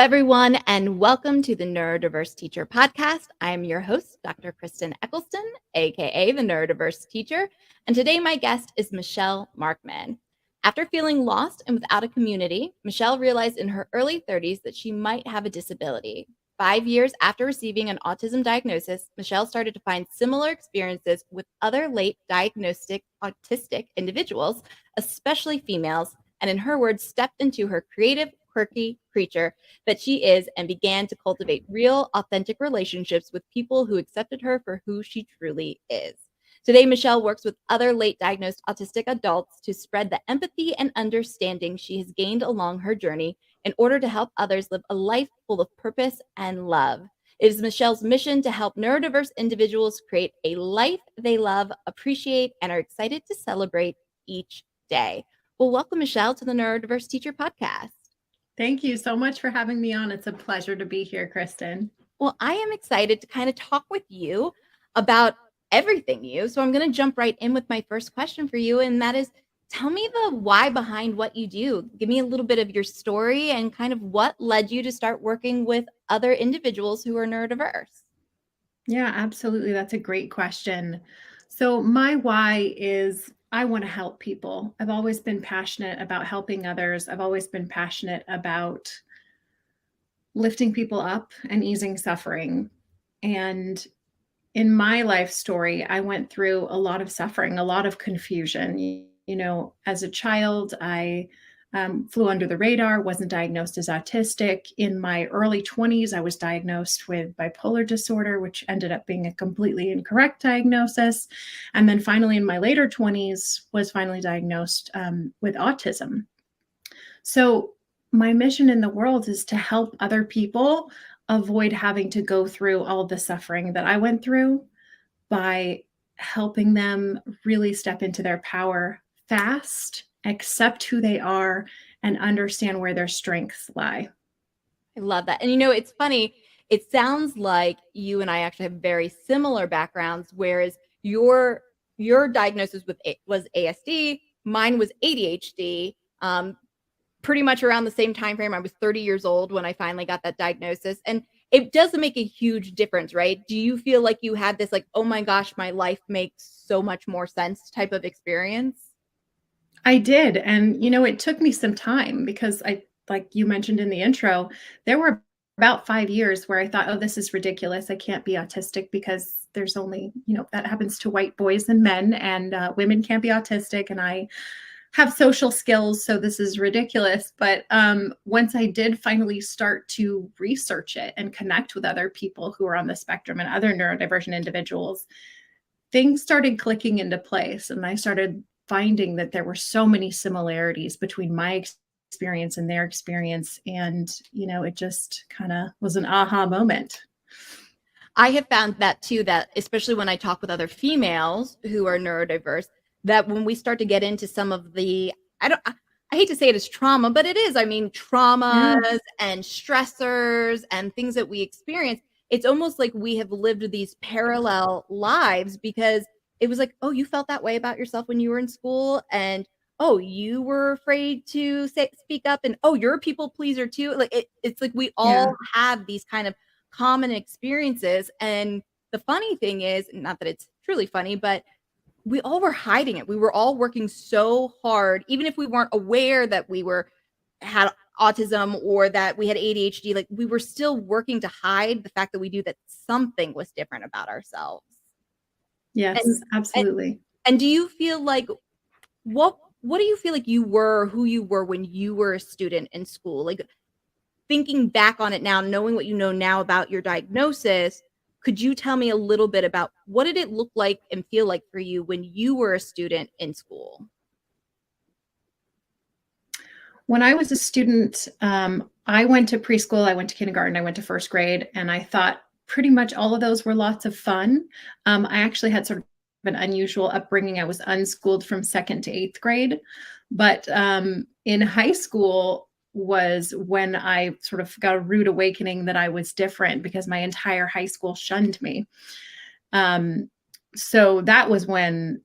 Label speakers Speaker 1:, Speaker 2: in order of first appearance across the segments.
Speaker 1: everyone, and welcome to the Neurodiverse Teacher Podcast. I'm your host, Dr. Kristen Eccleston, aka the Neurodiverse Teacher, and today my guest is Michelle Markman. After feeling lost and without a community, Michelle realized in her early 30s that she might have a disability. 5 years after receiving an autism diagnosis, Michelle started to find similar experiences with other late diagnostic autistic individuals, especially females, and in her words, stepped into her creative, quirky creature that she is and began to cultivate real, authentic relationships with people who accepted her for who she truly is. Today, Michelle works with other late diagnosed autistic adults to spread the empathy and understanding she has gained along her journey in order to help others live a life full of purpose and love. It is Michelle's mission to help neurodiverse individuals create a life they love, appreciate, and are excited to celebrate each day. Well, welcome, Michelle, to the Neurodiverse Teacher Podcast.
Speaker 2: Thank you so much for having me on. It's a pleasure to be here, Kristen.
Speaker 1: Well, I am excited to kind of talk with you about everything you. So I'm going to jump right in with my first question for you. And that is, tell me the why behind what you do. Give me a little bit of your story and kind of what led you to start working with other individuals who are neurodiverse.
Speaker 2: Yeah, absolutely. That's a great question. So my why is I want to help people. I've always been passionate about helping others. I've always been passionate about lifting people up and easing suffering. And in my life story, I went through a lot of suffering, a lot of confusion. You know, as a child, I flew under the radar, wasn't diagnosed as autistic. In my early 20s, I was diagnosed with bipolar disorder, which ended up being a completely incorrect diagnosis. And then finally, in my later 20s, was finally diagnosed with autism. So my mission in the world is to help other people avoid having to go through all the suffering that I went through by helping them really step into their power fast, accept who they are, and understand where their strengths lie.
Speaker 1: I love that. And you know, it's funny. It sounds like you and I actually have very similar backgrounds, whereas your diagnosis was ASD, mine was ADHD. Pretty much around the same time frame. I was 30 years old when I finally got that diagnosis. And it does make a huge difference, right? Do you feel like you had this like, oh my gosh, my life makes so much more sense type of experience?
Speaker 2: I did. And, you know, it took me some time because like you mentioned in the intro, there were about 5 years where I thought, oh, this is ridiculous. I can't be autistic because there's only, you know, that happens to white boys and men, and women can't be autistic. And I have social skills, so this is ridiculous. But once I did finally start to research it and connect with other people who are on the spectrum and other neurodivergent individuals, things started clicking into place. And I started finding that there were so many similarities between my experience and their experience. And, you know, it just kind of was an aha moment.
Speaker 1: I have found that too, that especially when I talk with other females who are neurodiverse, that when we start to get into some of the, I hate to say it as trauma, but it is. I mean, traumas and stressors and things that we experience, it's almost like we have lived these parallel lives because it was like, oh, you felt that way about yourself when you were in school. And, oh, you were afraid to speak up. And, oh, you're a people pleaser too. Like it's like we all have these kind of common experiences. And the funny thing is, not that it's truly funny, but we all were hiding it. We were all working so hard, even if we weren't aware that we had autism or that we had ADHD, like we were still working to hide the fact that we knew that something was different about ourselves.
Speaker 2: Yes, absolutely.
Speaker 1: And do you feel like, what do you feel like you were, who you were when you were a student in school? Like thinking back on it now, knowing what you know now about your diagnosis, could you tell me a little bit about what did it look like and feel like for you when you were a student in school?
Speaker 2: When I was a student, I went to preschool, I went to kindergarten, I went to first grade, and I thought pretty much all of those were lots of fun. I actually had sort of an unusual upbringing. I was unschooled from 2nd to 8th grade, but in high school was when I sort of got a rude awakening that I was different because my entire high school shunned me. So that was when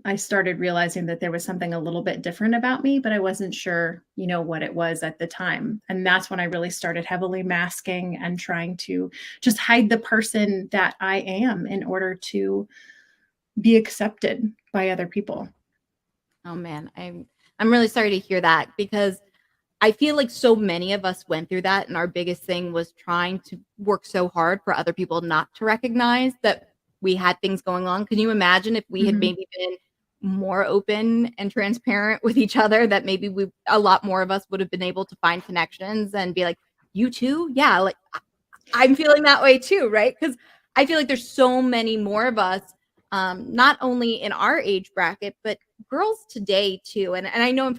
Speaker 2: I started realizing that there was something a little bit different about me, but I wasn't sure, what it was at the time. And that's when I really started heavily masking and trying to just hide the person that I am in order to be accepted by other people.
Speaker 1: Oh man, I'm really sorry to hear that, because I feel like so many of us went through that, and our biggest thing was trying to work so hard for other people not to recognize that we had things going on. Can you imagine if we had
Speaker 2: Mhm.
Speaker 1: maybe been more open and transparent with each other, that maybe a lot more of us would have been able to find connections and be like, you too? Yeah, like I'm feeling that way too, right? Because I feel like there's so many more of us, not only in our age bracket, but girls today too. And I know I'm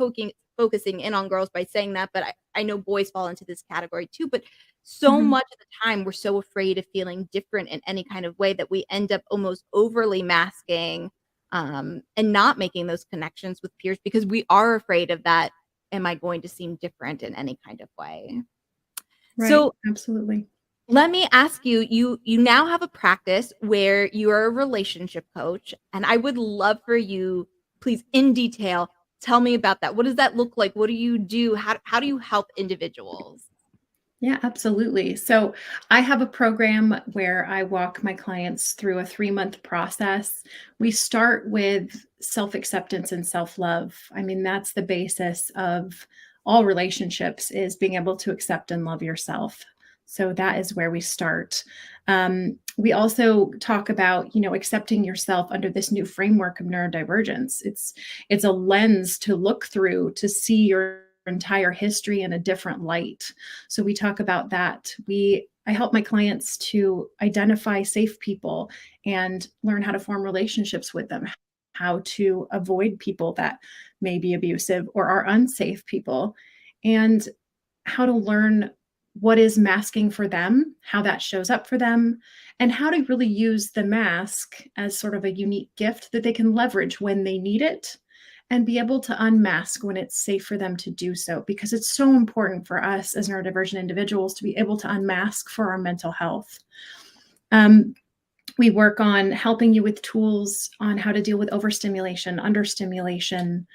Speaker 1: focusing in on girls by saying that, but I know boys fall into this category too. But so
Speaker 2: Mhm.
Speaker 1: much of the time, we're so afraid of feeling different in any kind of way that we end up almost overly masking, and not making those connections with peers, because we are afraid of that. Am I going to seem different in any kind of way?
Speaker 2: Right.
Speaker 1: So
Speaker 2: Absolutely.
Speaker 1: let me ask you, you now have a practice where you are a relationship coach, and I would love for you, please, in detail, tell me about that. What does that look like? What do you do? How do you help individuals?
Speaker 2: Yeah, absolutely. So I have a program where I walk my clients through a 3-month process. We start with self acceptance and self love. I mean, that's the basis of all relationships, is being able to accept and love yourself. So that is where we start. We also talk about, accepting yourself under this new framework of neurodivergence. It's a lens to look through to see your entire history in a different light. So we talk about that. I help my clients to identify safe people and learn how to form relationships with them, how to avoid people that may be abusive or are unsafe people, and how to learn what is masking for them, how that shows up for them, and how to really use the mask as sort of a unique gift that they can leverage when they need it, and be able to unmask when it's safe for them to do so, because it's so important for us as neurodivergent individuals to be able to unmask for our mental health. Um, we work on helping you with tools on how to deal with overstimulation, understimulation,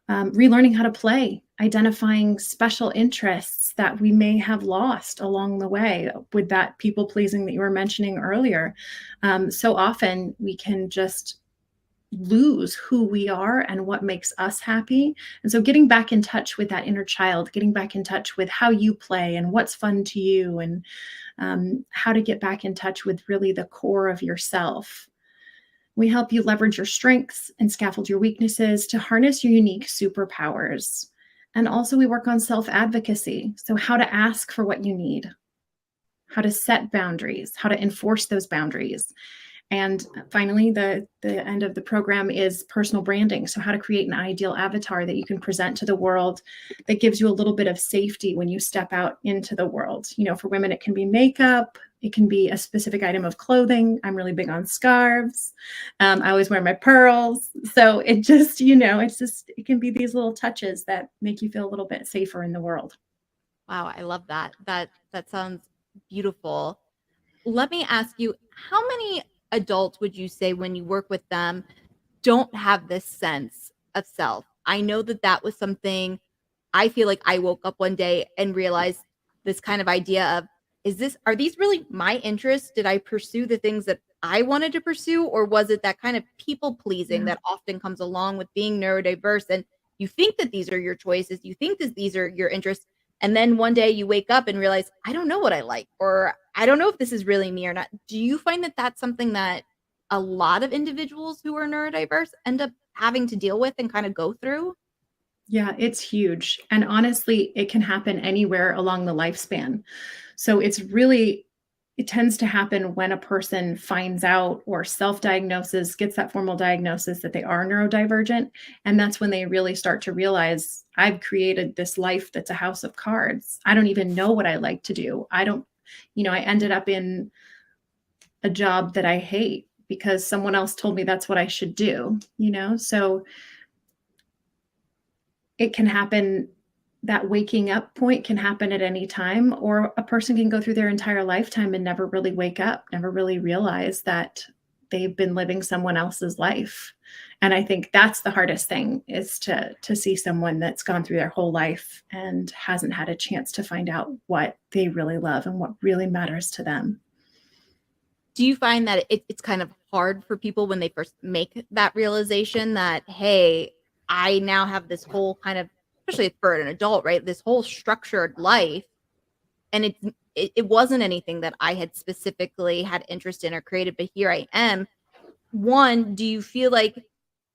Speaker 2: relearning how to play, identifying special interests that we may have lost along the way with that people pleasing that you were mentioning earlier. So often we can just lose who we are and what makes us happy. And so getting back in touch with that inner child, getting back in touch with how you play and what's fun to you, and how to get back in touch with really the core of yourself. We help you leverage your strengths and scaffold your weaknesses to harness your unique superpowers. And also, we work on self advocacy. So, how to ask for what you need, how to set boundaries, how to enforce those boundaries. And finally, the end of the program is personal branding. So, how to create an ideal avatar that you can present to the world that gives you a little bit of safety when you step out into the world. For women, it can be makeup, it can be a specific item of clothing. I'm really big on scarves. I always wear my pearls. So it can be these little touches that make you feel a little bit safer in the world.
Speaker 1: Wow, I love that. That sounds beautiful. Let me ask you, how many adults would you say, when you work with them, don't have this sense of self? I know that that was something I feel like I woke up one day and realized, this kind of idea of, are these really my interests? Did I pursue the things that I wanted to pursue? Or was it that kind of people pleasing
Speaker 2: Yeah.
Speaker 1: that often comes along with being neurodiverse? And you think that these are your choices, you think that these are your interests. And then one day you wake up and realize, I don't know what I like, or I don't know if this is really me or not. Do you find that that's something that a lot of individuals who are neurodiverse end up having to deal with and kind of go through?
Speaker 2: Yeah, it's huge. And honestly, it can happen anywhere along the lifespan. So it tends to happen when a person finds out or self diagnoses, gets that formal diagnosis that they are neurodivergent. And that's when they really start to realize, I've created this life that's a house of cards. I don't even know what I like to do. I ended up in a job that I hate because someone else told me that's what I should do. So it can happen. That waking up point can happen at any time, or a person can go through their entire lifetime and never really wake up, never really realize that they've been living someone else's life. And I think that's the hardest thing, is to see someone that's gone through their whole life and hasn't had a chance to find out what they really love and what really matters to them.
Speaker 1: Do you find that it's kind of hard for people when they first make that realization that, hey, I now have this whole kind of, especially for an adult, right? This whole structured life, and it wasn't anything that I had specifically had interest in or created, but here I am. One, do you feel like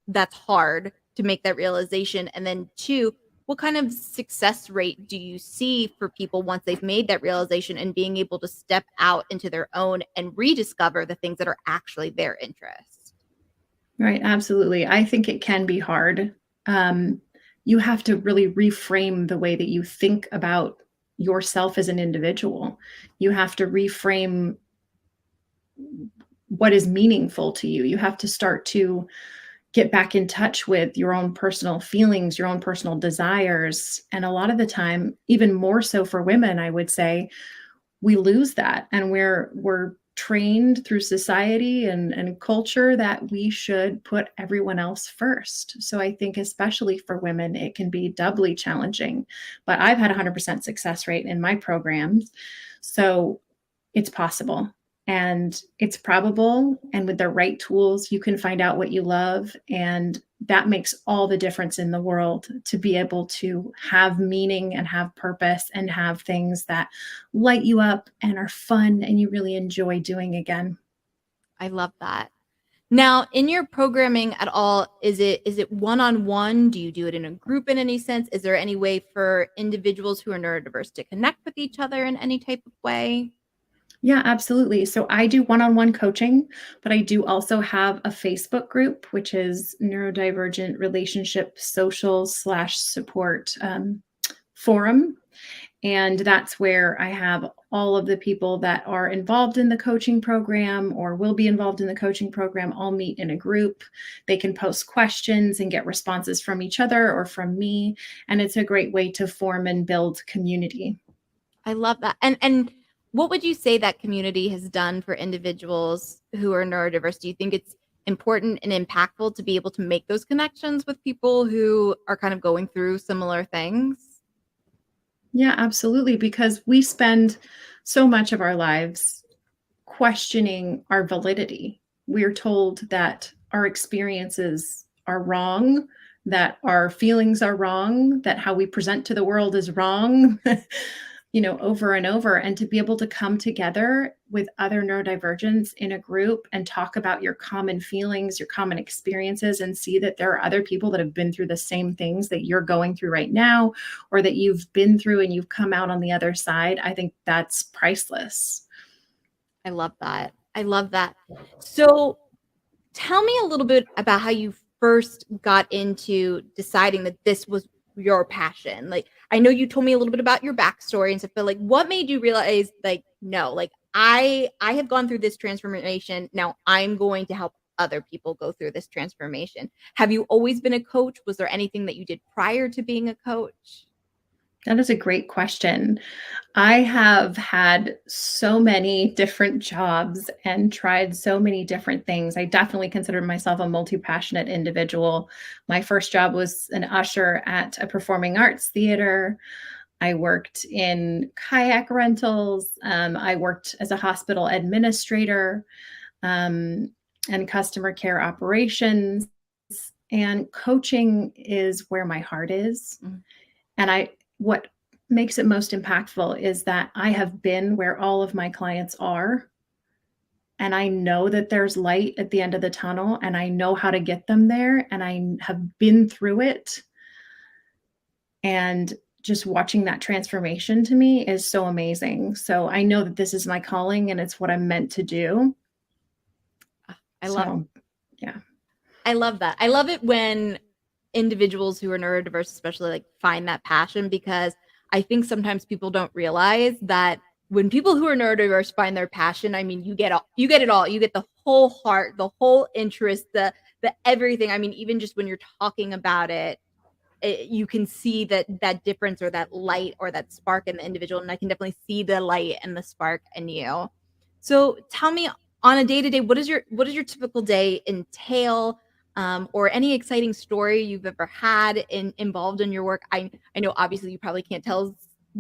Speaker 1: that's hard to make that realization? And then two, what kind of success rate do you see for people once they've made that realization and being able to step out into their own and rediscover the things that are actually their interest?
Speaker 2: Right, absolutely. I think it can be hard. You have to really reframe the way that you think about yourself as an individual. You have to reframe what is meaningful to you. You have to start to get back in touch with your own personal feelings, your own personal desires. And a lot of the time, even more so for women, I would say, we lose that. And we're trained through society and culture that we should put everyone else first. So I think especially for women, it can be doubly challenging. But I've had 100% success rate in my programs. So it's possible. And it's probable. And with the right tools, you can find out what you love. And that makes all the difference in the world, to be able to have meaning and have purpose and have things that light you up and are fun and you really enjoy doing again.
Speaker 1: I love that. Now, in your programming at all, is it one-on-one? Do you do it in a group in any sense? Is there any way for individuals who are neurodiverse to connect with each other in any type of way?
Speaker 2: Yeah, absolutely. So I do one-on-one coaching, but I do also have a Facebook group, which is Neurodivergent Relationship Social / Support Forum. And that's where I have all of the people that are involved in the coaching program or will be involved in the coaching program all meet in a group. They can post questions and get responses from each other or from me. And it's a great way to form and build community.
Speaker 1: I love that. And what would you say that community has done for individuals who are neurodiverse? Do you think it's important and impactful to be able to make those connections with people who are kind of going through similar things?
Speaker 2: Yeah, absolutely. Because we spend so much of our lives questioning our validity. We're told that our experiences are wrong, that our feelings are wrong, that how we present to the world is wrong, over and over. And to be able to come together with other neurodivergents in a group and talk about your common feelings, your common experiences, and see that there are other people that have been through the same things that you're going through right now, or that you've been through and you've come out on the other side, I think that's priceless.
Speaker 1: I love that. I love that. So tell me a little bit about how you first got into deciding that this was your passion. Like, I know you told me a little bit about your backstory and stuff, but like, what made you realize, like, no, like I have gone through this transformation. Now I'm going to help other people go through this transformation. Have you always been a coach? Was there anything that you did prior to being a coach?
Speaker 2: That is a great question. I have had so many different jobs and tried so many different things. I definitely consider myself a multi-passionate individual. My first job was an usher at a performing arts theater. I worked in kayak rentals. I worked as a hospital administrator, and customer care operations. And coaching is where my heart is.
Speaker 1: Mhm.
Speaker 2: And what makes it most impactful is that I have been where all of my clients are, and I know that there's light at the end of the tunnel, and I know how to get them there, and I have been through it. And just watching that transformation to me is so amazing. So I know that this is my calling and it's what I'm meant to do.
Speaker 1: I love
Speaker 2: So, yeah.
Speaker 1: I love that. I love it when individuals who are neurodiverse especially like find that passion, because I think sometimes people don't realize that when people who are neurodiverse find their passion, I mean, you get it all. You get the whole heart, the whole interest, the everything. I mean, even just when you're talking about it, you can see that difference or that light or that spark in the individual, and I can definitely see the light and the spark in you. So tell me, on a day-to-day, what does your typical day entail? Or any exciting story you've ever had involved in your work? I know obviously you probably can't tell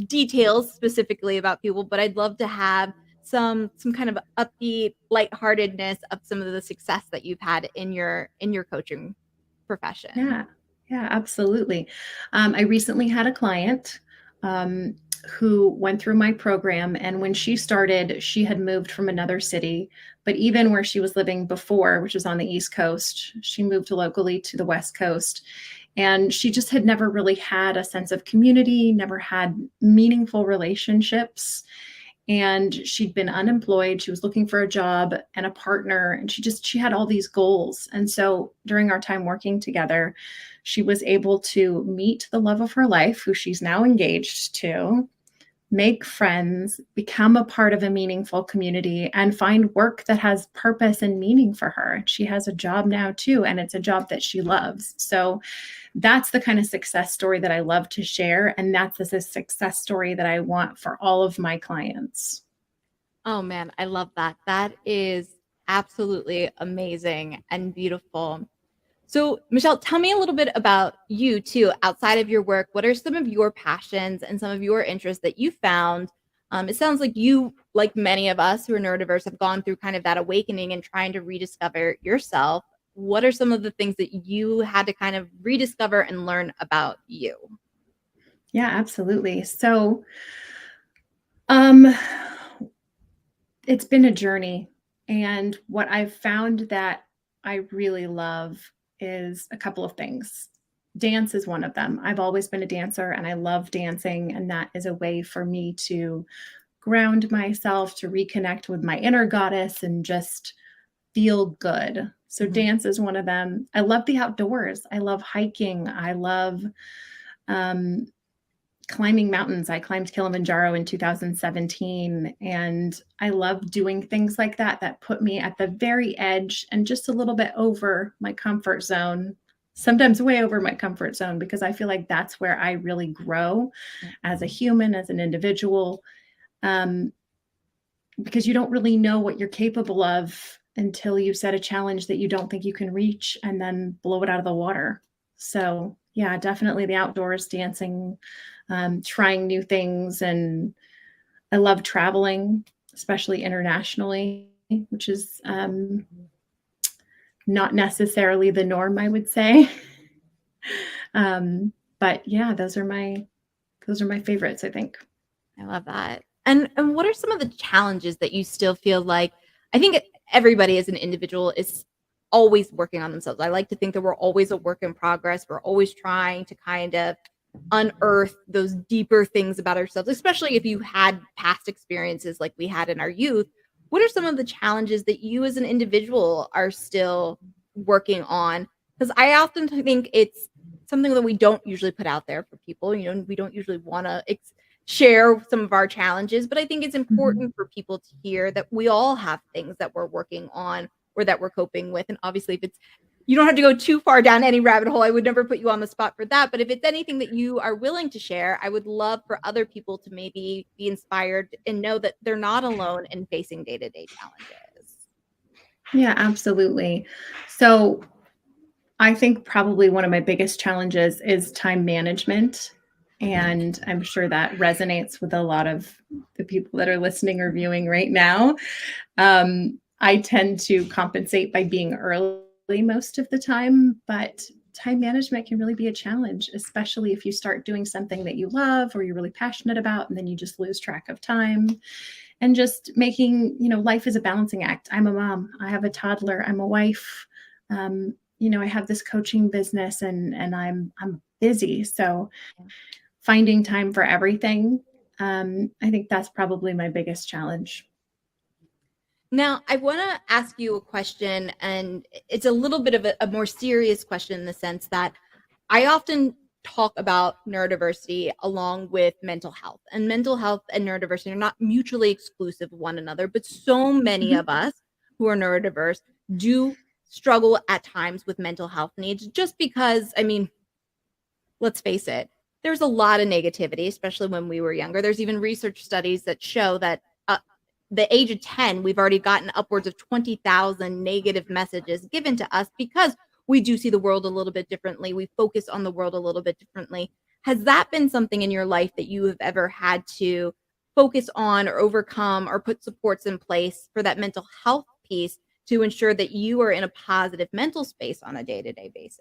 Speaker 1: details specifically about people, but I'd love to have some kind of upbeat lightheartedness of some of the success that you've had in your coaching profession.
Speaker 2: Yeah, yeah, absolutely. I recently had a client who went through my program, and when she started, she had moved from another city. But even where she was living before, which was on the East Coast, she moved locally to the West Coast. And she just had never really had a sense of community, never had meaningful relationships. And she'd been unemployed. She was looking for a job and a partner, and she had all these goals. And so during our time working together, she was able to meet the love of her life, who she's now engaged to, make friends, become a part of a meaningful community, and find work that has purpose and meaning for her. She has a job now too, and it's a job that she loves. So that's the kind of success story that I love to share. And that's a success story that I want for all of my clients.
Speaker 1: Oh man, I love that. That is absolutely amazing and beautiful. So, Michelle, tell me a little bit about you too, outside of your work. What are some of your passions and some of your interests that you found? It sounds like you, like many of us who are neurodiverse, have gone through kind of that awakening and trying to rediscover yourself. What are some of the things that you had to kind of rediscover and learn about you?
Speaker 2: Yeah, absolutely. So, um, it's been a journey. And what I've found that I really love is a couple of things. Dance is one of them. I've always been a dancer and I love dancing. And that is a way for me to ground myself, to reconnect with my inner goddess and just feel good. So, dance is one of them. I love the outdoors. I love hiking. I love um, climbing mountains. I climbed Kilimanjaro in 2017, and I love doing things like that that put me at the very edge and just a little bit over my comfort zone, sometimes way over my comfort zone, because I feel like that's where I really grow as a human, as an individual, because you don't really know what you're capable of until you set a challenge that you don't think you can reach and then blow it out of the water. So, yeah, definitely the outdoors, dancing, trying new things. And I love traveling, especially internationally, which is not necessarily the norm, I would say. But yeah, those are my favorites, I think.
Speaker 1: I love that. And what are some of the challenges that you still feel like, I think everybody as an individual is always working on themselves. I like to think that we're always a work in progress. We're always trying to kind of unearth those deeper things about ourselves, especially if you had past experiences like we had in our youth. What are some of the challenges that you as an individual are still working on? Because I often think it's something that we don't usually put out there for people. You know, we don't usually want to share some of our challenges, but I think it's important for people to hear that we all have things that we're working on or that we're coping with. And obviously, if it's, you don't have to go too far down any rabbit hole. I would never put you on the spot for that. But if it's anything that you are willing to share, I would love for other people to maybe be inspired and know that they're not alone in facing day-to-day challenges.
Speaker 2: Yeah, absolutely. So I think probably one of my biggest challenges is time management. And I'm sure that resonates with a lot of the people that are listening or viewing right now. I tend to compensate by being early most of the time, but time management can really be a challenge, especially if you start doing something that you love or you're really passionate about, and then you just lose track of time. And just making, life is a balancing act. I'm a mom, I have a toddler, I'm a wife. I have this coaching business and I'm busy. So finding time for everything, I think that's probably my biggest challenge.
Speaker 1: Now, I want to ask you a question, and it's a little bit of a more serious question in the sense that I often talk about neurodiversity along with mental health. And mental health and neurodiversity are not mutually exclusive of one another, but so many of us who are neurodiverse do struggle at times with mental health needs just because, I mean, let's face it, there's a lot of negativity, especially when we were younger. There's even research studies that show that the age of 10, we've already gotten upwards of 20,000 negative messages given to us because we do see the world a little bit differently. We focus on the world a little bit differently. Has that been something in your life that you have ever had to focus on or overcome or put supports in place for that mental health piece to ensure that you are in a positive mental space on a day-to-day basis?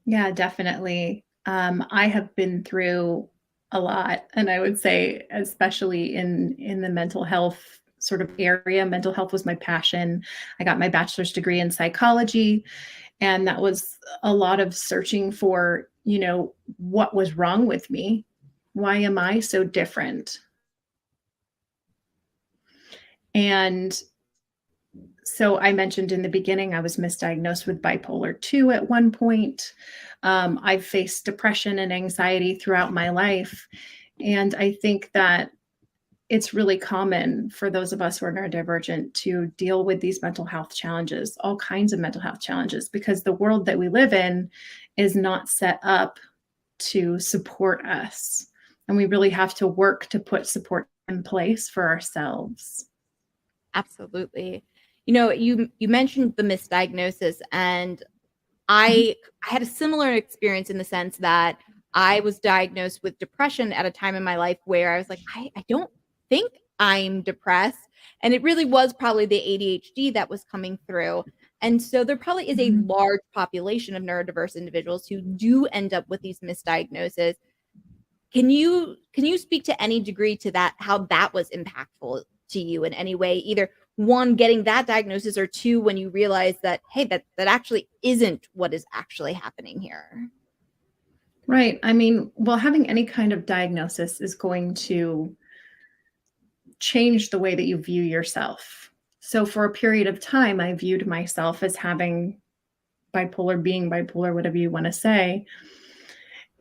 Speaker 2: Yeah, definitely. I have been through a lot, and I would say, especially in the mental health sort of area, mental health was my passion. I got my bachelor's degree in psychology, and that was a lot of searching for, what was wrong with me? Why am I so different? And so I mentioned in the beginning, I was misdiagnosed with bipolar 2 at one point. I've faced depression and anxiety throughout my life. And I think that it's really common for those of us who are neurodivergent to deal with these mental health challenges, all kinds of mental health challenges, because the world that we live in is not set up to support us. And we really have to work to put support in place for ourselves.
Speaker 1: Absolutely. You mentioned the misdiagnosis, and I had a similar experience in the sense that I was diagnosed with depression at a time in my life where I was like, I don't think I'm depressed. And it really was probably the ADHD that was coming through. And so there probably is a
Speaker 2: Mhm.
Speaker 1: large population of neurodiverse individuals who do end up with these misdiagnoses. Can you speak to any degree to that, how that was impactful to you in any way, either one, getting that diagnosis, or two, when you realize that, hey, that actually isn't what is actually happening here?
Speaker 2: Right. I mean, well, having any kind of diagnosis is going to change the way that you view yourself. So, for a period of time, I viewed myself as having bipolar, being bipolar, whatever you want to say.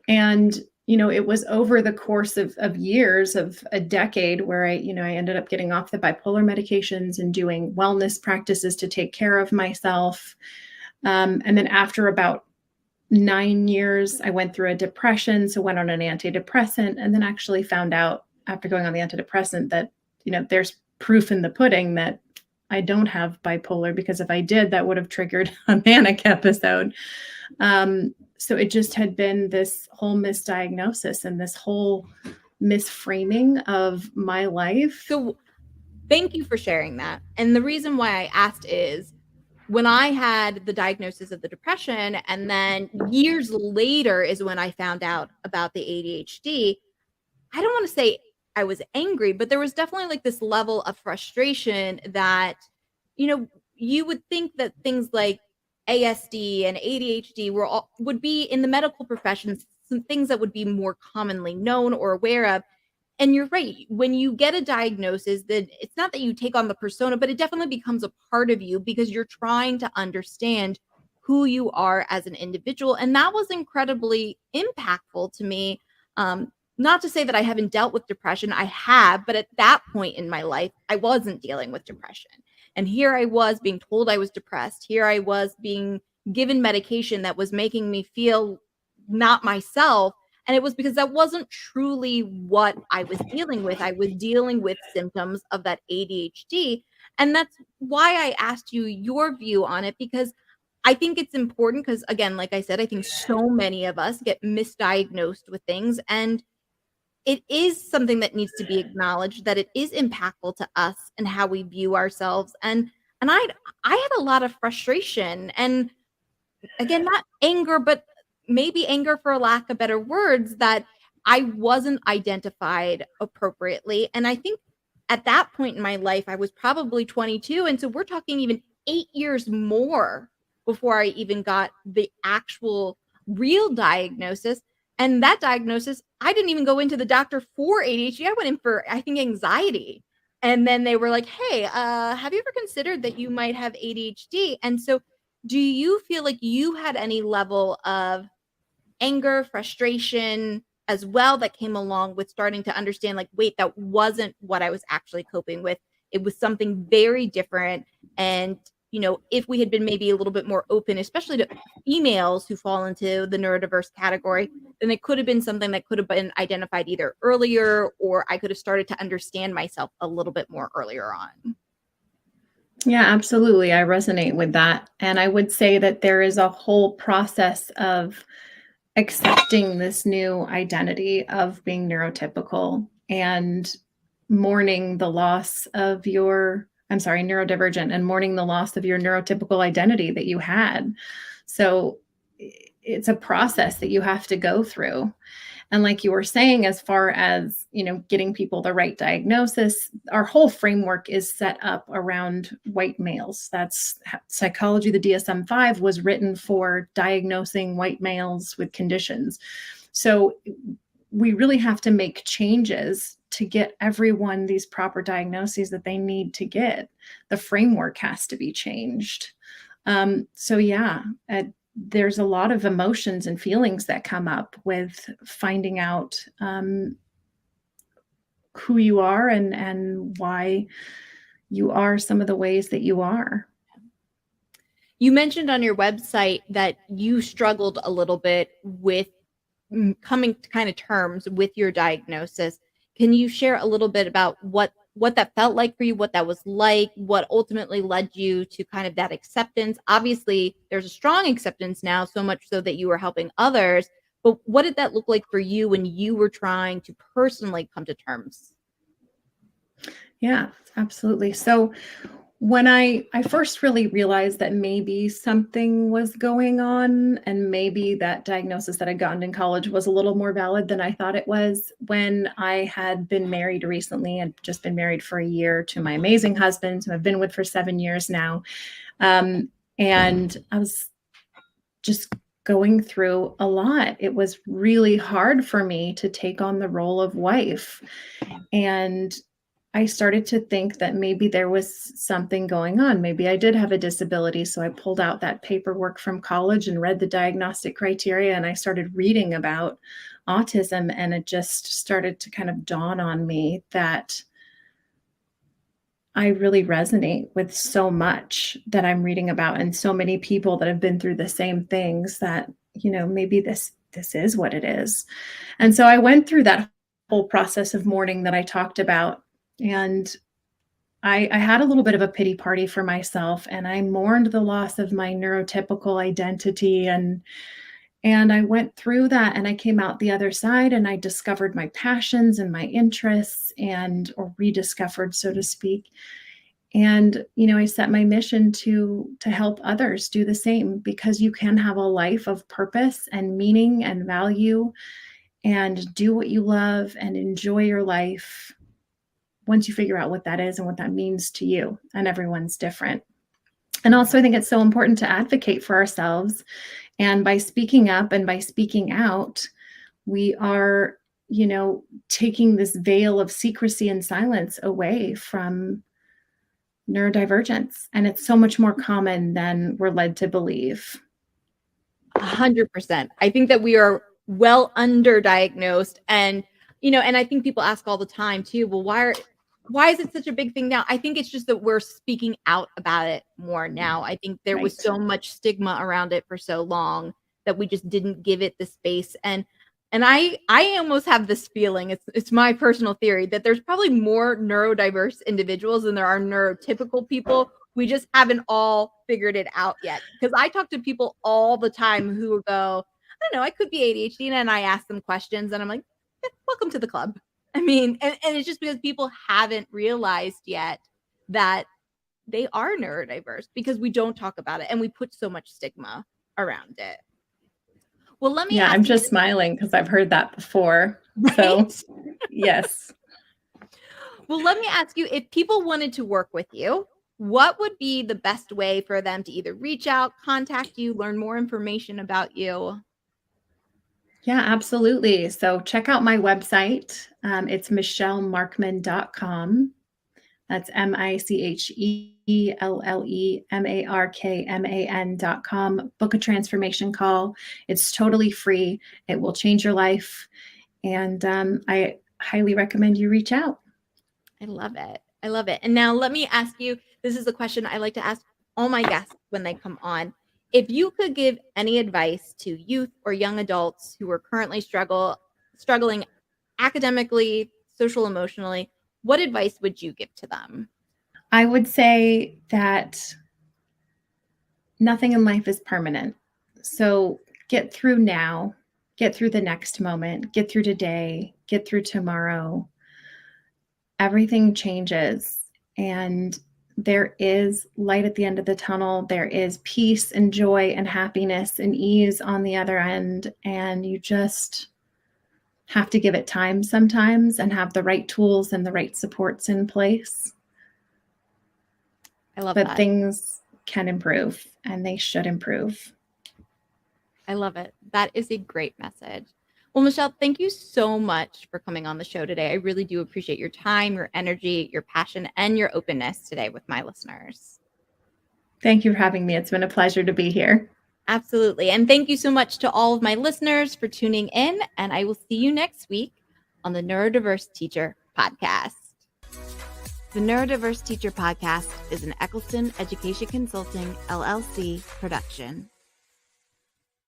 Speaker 2: And, it was over the course of years, of a decade, where I ended up getting off the bipolar medications and doing wellness practices to take care of myself. And then after about 9 years, I went through a depression, so went on an antidepressant, and then actually found out after going on the antidepressant that, there's proof in the pudding that I don't have bipolar, because if I did, that would have triggered a manic episode. So it just had been this whole misdiagnosis and this whole misframing of my life.
Speaker 1: So thank you for sharing that. And the reason why I asked is, when I had the diagnosis of the depression, and then years later is when I found out about the ADHD, I don't want to say I was angry, but there was definitely like this level of frustration that, you would think that things like ASD and ADHD would be in the medical professions, some things that would be more commonly known or aware of. And you're right. When you get a diagnosis, then it's not that you take on the persona, but it definitely becomes a part of you because you're trying to understand who you are as an individual. And that was incredibly impactful to me. Not to say that I haven't dealt with depression, I have, but at that point in my life, I wasn't dealing with depression. And here I was being told I was depressed. Here I was being given medication that was making me feel not myself, and it was because that wasn't truly what I was dealing with. I was dealing with symptoms of that ADHD. And that's why I asked you your view on it, because I think it's important because, again, like I said, I think so many of us get misdiagnosed with things. And it is something that needs to be acknowledged, that it is impactful to us and how we view ourselves. And I had a lot of frustration, and again, not anger, but maybe anger for lack of better words, that I wasn't identified appropriately. And I think at that point in my life, I was probably 22. And so we're talking even 8 years more before I even got the actual real diagnosis. And that diagnosis, I didn't even go into the doctor for ADHD. I went in for, I think, anxiety. And then they were like, hey, have you ever considered that you might have ADHD? And so do you feel like you had any level of anger, frustration as well that came along with starting to understand, like, wait, that wasn't what I was actually coping with? It was something very different. And, if we had been maybe a little bit more open, especially to females who fall into the neurodiverse category, then it could have been something that could have been identified either earlier, or I could have started to understand myself a little bit more earlier on.
Speaker 2: Yeah, absolutely. I resonate with that. And I would say that there is a whole process of accepting this new identity of being neurotypical and mourning the loss of your, I'm sorry, neurodivergent, and mourning the loss of your neurotypical identity that you had. So it's a process that you have to go through. And like you were saying, as far as, getting people the right diagnosis, our whole framework is set up around white males. That's psychology. The DSM-5 was written for diagnosing white males with conditions. So we really have to make changes to get everyone these proper diagnoses that they need to get. The framework has to be changed. So yeah, there's a lot of emotions and feelings that come up with finding out who you are and why you are some of the ways that you are.
Speaker 1: You mentioned on your website that you struggled a little bit with coming to kind of terms with your diagnosis. Can you share a little bit about what that felt like for you, what that was like, what ultimately led you to kind of that acceptance? Obviously, there's a strong acceptance now, so much so that you were helping others. But what did that look like for you when you were trying to personally come to terms?
Speaker 2: Yeah, absolutely. So when I first really realized that maybe something was going on and maybe that diagnosis that I'd gotten in college was a little more valid than I thought it was, when I had been married recently. I'd just been married for a year to my amazing husband, who I've been with for 7 years now. And I was just going through a lot. It was really hard for me to take on the role of wife. And I started to think that maybe there was something going on. Maybe I did have a disability. So I pulled out that paperwork from college and read the diagnostic criteria, and I started reading about autism. And it just started to kind of dawn on me that I really resonate with so much that I'm reading about, and so many people that have been through the same things, that, maybe this is what it is. And so I went through that whole process of mourning that I talked about. And I had a little bit of a pity party for myself, and I mourned the loss of my neurotypical identity. And I went through that, and I came out the other side, and I discovered my passions and my interests, or rediscovered, so to speak. And, I set my mission to help others do the same, because you can have a life of purpose and meaning and value and do what you love and enjoy your life once you figure out what that is and what that means to you. And everyone's different. And also, I think it's so important to advocate for ourselves. And by speaking up and by speaking out, we are, taking this veil of secrecy and silence away from neurodivergence. And it's so much more common than we're led to believe.
Speaker 1: 100%. I think that we are well underdiagnosed. And, and I think people ask all the time too, well, why is it such a big thing now? I think it's just that we're speaking out about it more now. I think there was so much stigma around it for so long that we just didn't give it the space. And I almost have this feeling, it's my personal theory, that there's probably more neurodiverse individuals than there are neurotypical people. We just haven't all figured it out yet. Because I talk to people all the time who go, I don't know, I could be ADHD. And I ask them questions and I'm like, yeah, welcome to the club. I mean, and it's just because people haven't realized yet that they are neurodiverse, because we don't talk about it and we put so much stigma around it. Well, let me ask
Speaker 2: I'm just smiling because I've heard that before. Right? So, yes.
Speaker 1: Well, let me ask you, if people wanted to work with you, what would be the best way for them to either reach out, contact you, learn more information about you?
Speaker 2: Yeah, absolutely. So check out my website. It's michellemarkman.com. That's MICHELLEMARKMAN.com. Book a transformation call. It's totally free. It will change your life. And I highly recommend you reach out.
Speaker 1: I love it. I love it. And now let me ask you, this is a question I like to ask all my guests when they come on. If you could give any advice to youth or young adults who are currently struggling academically, social, emotionally, what advice would you give to them?
Speaker 2: I would say that nothing in life is permanent. So get through now, get through the next moment, get through today, get through tomorrow. Everything changes, and there is light at the end of the tunnel. There is peace and joy and happiness and ease on the other end. And you just have to give it time sometimes and have the right tools and the right supports in place.
Speaker 1: I love
Speaker 2: But
Speaker 1: that.
Speaker 2: things can improve, and they should improve.
Speaker 1: I love it. That is a great message. Well, Michelle, thank you so much for coming on the show today. I really do appreciate your time, your energy, your passion, and your openness today with my listeners.
Speaker 2: Thank you for having me. It's been a pleasure to be here.
Speaker 1: Absolutely. And thank you so much to all of my listeners for tuning in. And I will see you next week on the Neurodiverse Teacher Podcast. The Neurodiverse Teacher Podcast is an Eccleston Education Consulting, LLC production.